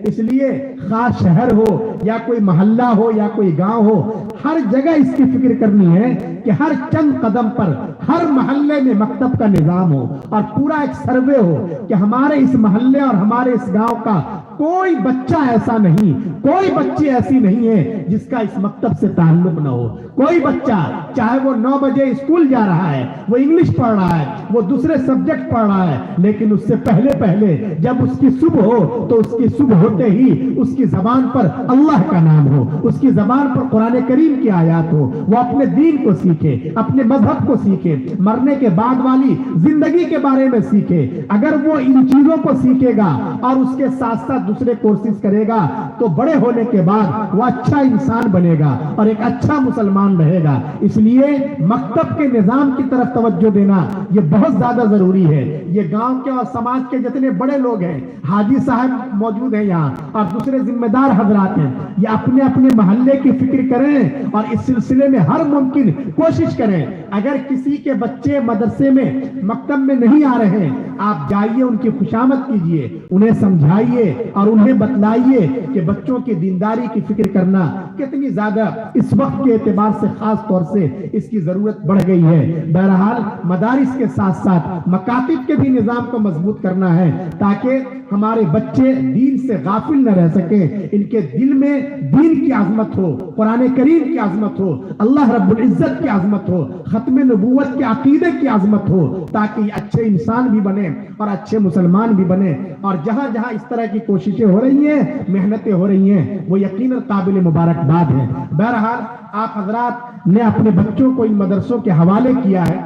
اس لیے خاص شہر ہو یا کوئی محلہ ہو یا کوئی گاؤں ہو، ہر جگہ اس کی فکر کرنی ہے کہ ہر چند قدم پر ہر محلے میں مکتب کا نظام ہو، اور پورا ایک سروے ہو کہ ہمارے اس محلے اور ہمارے اس گاؤں کا کوئی بچہ ایسا نہیں، کوئی بچی ایسی نہیں ہے جس کا اس مکتب سے تعلق نہ ہو۔ کوئی بچہ چاہے وہ 9 بجے اسکول جا رہا ہے، وہ انگلش پڑھ رہا ہے، وہ دوسرے سبجیکٹ پڑھ رہا ہے، لیکن اس سے پہلے جب اس کی صبح ہو تو اس کی صبح ہوتے ہی اس کی زبان پر اللہ کا نام ہو، اس کی زبان پر قرآن کریم کی آیات ہو، وہ اپنے دین کو سیکھے، اپنے مذہب کو سیکھے، مرنے کے بعد والی زندگی کے بارے میں سیکھے۔ اگر وہ ان چیزوں کو سیکھے گا اور اس کے ساتھ ساتھ دوسرے کورسز کرے گا تو بڑے ہونے کے بعد وہ اچھا انسان بنے گا اور ایک اچھا مسلمان رہے گا۔ اس لیے مکتب کے نظام کی طرف توجہ دینا یہ بہت زیادہ ضروری ہے۔ یہ گاؤں کے اور سماج کے جتنے بڑے لوگ ہیں، حاجی صاحب موجود ہیں یہاں اور دوسرے ذمہ دار حضرات ہیں، یہ اپنے اپنے محلے کی فکر کریں اور اس سلسلے میں ہر ممکن کوشش کریں۔ اگر کسی کے بچے مدرسے میں مکتب میں نہیں آ رہے ہیں، آپ جائیے، ان کی خوشامد کیجیے، انہیں سمجھائیے اور انہیں بتلائیے کہ بچوں کی دینداری کی فکر کرنا کتنی زیادہ اس وقت کے اعتبار سے خاص طور سے اس کی ضرورت بڑھ گئی ہے۔ بہرحال مدارس کے ساتھ ساتھ مکاتب کے بھی نظام کو مضبوط کرنا ہے تاکہ ہمارے بچے دین سے غافل نہ رہ سکیں، ان کے دل میں دین کی عظمت ہو، قرآن کریم کی عظمت ہو، اللہ رب العزت کی عظمت ہو، ختم نبوت کے عقیدے کی عظمت ہو، تاکہ یہ اچھے انسان بھی بنے اور اچھے مسلمان بھی بنے۔ اور جہاں جہاں اس طرح کی کوششیں ہو رہی ہیں، محنتیں ہو رہی ہیں، وہ یقیناً قابل مبارکباد ہیں۔ بہرحال آپ حضرات نے اپنے بچوں کو ان مدرسوں کے حوالے کیا ہے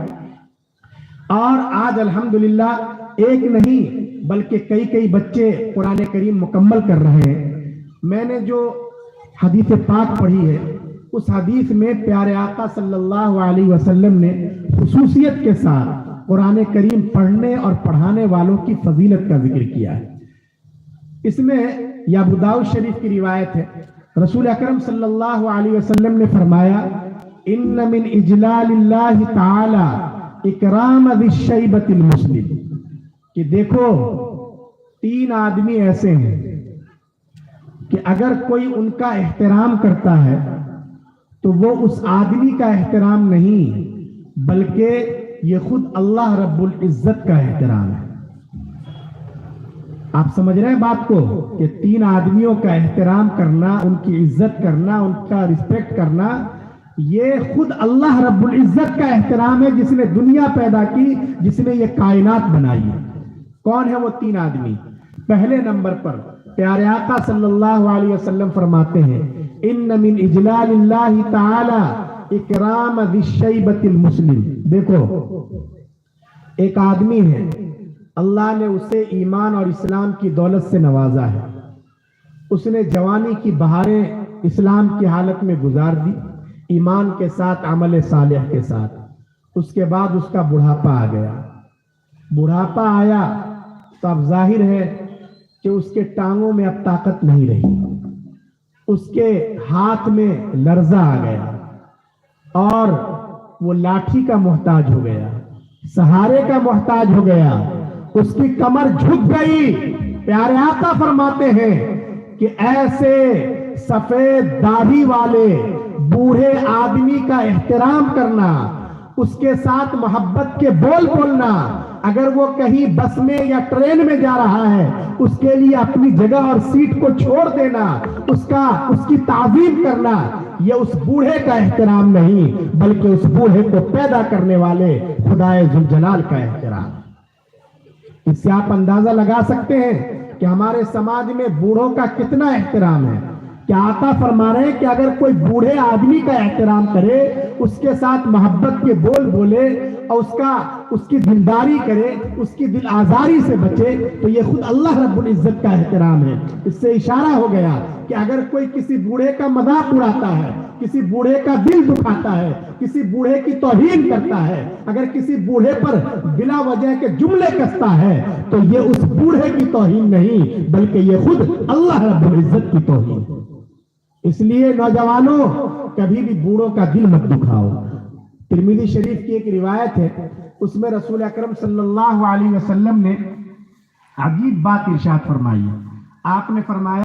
اور آج الحمدللہ ایک نہیں بلکہ کئی بچے قرآن کریم مکمل کر رہے ہیں۔ میں نے جو حدیث پاک پڑھی ہے، اس حدیث میں پیارے آقا صلی اللہ علیہ وسلم نے خصوصیت کے ساتھ قرآن کریم پڑھنے اور پڑھانے والوں کی فضیلت کا ذکر کیا ہے۔ اس میں یہ ابو داؤد شریف کی روایت ہے، رسول اکرم صلی اللہ علیہ وسلم نے فرمایا، ان من اجلال اللہ تعالی اکرام ذی الشیبۃ المسلم، کہ دیکھو 3 آدمی ایسے ہیں کہ اگر کوئی ان کا احترام کرتا ہے تو وہ اس آدمی کا احترام نہیں بلکہ یہ خود اللہ رب العزت کا احترام ہے۔ آپ سمجھ رہے ہیں بات کو کہ 3 آدمیوں کا احترام کرنا، ان کی عزت کرنا، ان کا رسپیکٹ کرنا، یہ خود اللہ رب العزت کا احترام ہے جس نے دنیا پیدا کی، جس نے یہ کائنات بنائی ہے۔ کون ہے وہ 3 آدمی؟ پہلے نمبر پر پیارے آقا صلی اللہ علیہ وسلم فرماتے ہیں، ان من اجلال اللہ تعالی اکرام ذی الشیبۃ المسلم۔ دیکھو ایک آدمی ہے، اللہ نے اسے ایمان اور اسلام کی دولت سے نوازا ہے، اس نے جوانی کی بہاریں اسلام کی حالت میں گزار دی، ایمان کے ساتھ، عمل صالح کے ساتھ۔ اس کے بعد اس کا بڑھاپا آ گیا، بڑھاپا آیا تو اب ظاہر ہے کہ اس کے ٹانگوں میں اب طاقت نہیں رہی، اس کے ہاتھ میں لرزہ آ گیا اور وہ لاٹھی کا محتاج ہو گیا، سہارے کا محتاج ہو گیا، اس کی کمر جھک گئی۔ پیارے آقا فرماتے ہیں کہ ایسے سفید داڑھی والے بوڑھے آدمی کا احترام کرنا، اس کے ساتھ محبت کے بول بولنا، اگر وہ کہیں بس میں یا ٹرین میں جا رہا ہے اس کے لیے اپنی جگہ اور سیٹ کو چھوڑ دینا، اس کی تعظیم کرنا، یہ اس بوڑھے کا احترام نہیں بلکہ اس بوڑھے کو پیدا کرنے والے خدائے ذوالجلال کا احترام۔ اس سے آپ اندازہ لگا سکتے ہیں کہ ہمارے سماج میں بوڑھوں کا کتنا احترام ہے۔ کیا آقا فرما رہے ہیں کہ اگر کوئی بوڑھے آدمی کا احترام کرے، اس کے ساتھ محبت کے بول بولے اور اس کی دلداری کرے، اس کی دل آزاری سے بچے، تو یہ خود اللہ رب العزت کا احترام ہے۔ اس سے اشارہ ہو گیا کہ اگر کوئی کسی بوڑھے کا مذاق اڑاتا ہے، کسی بوڑھے کا دل دکھاتا ہے، کسی بوڑھے کی توہین کرتا ہے، اگر کسی بوڑھے پر بلا وجہ کے جملے کستا ہے تو یہ اس بوڑھے کی توہین نہیں بلکہ یہ خود اللہ رب العزت کی توہین ہے۔ اس لیے نوجوانوں کبھی بھی بوڑھوں کا دل مت دکھاؤ۔ ترمذی شریف کی ایک روایت ہے، اس میں رسول اکرم صلی اللہ علیہ وسلم نے عجیب بات ارشاد فرمائی۔ آپ نے فرمایا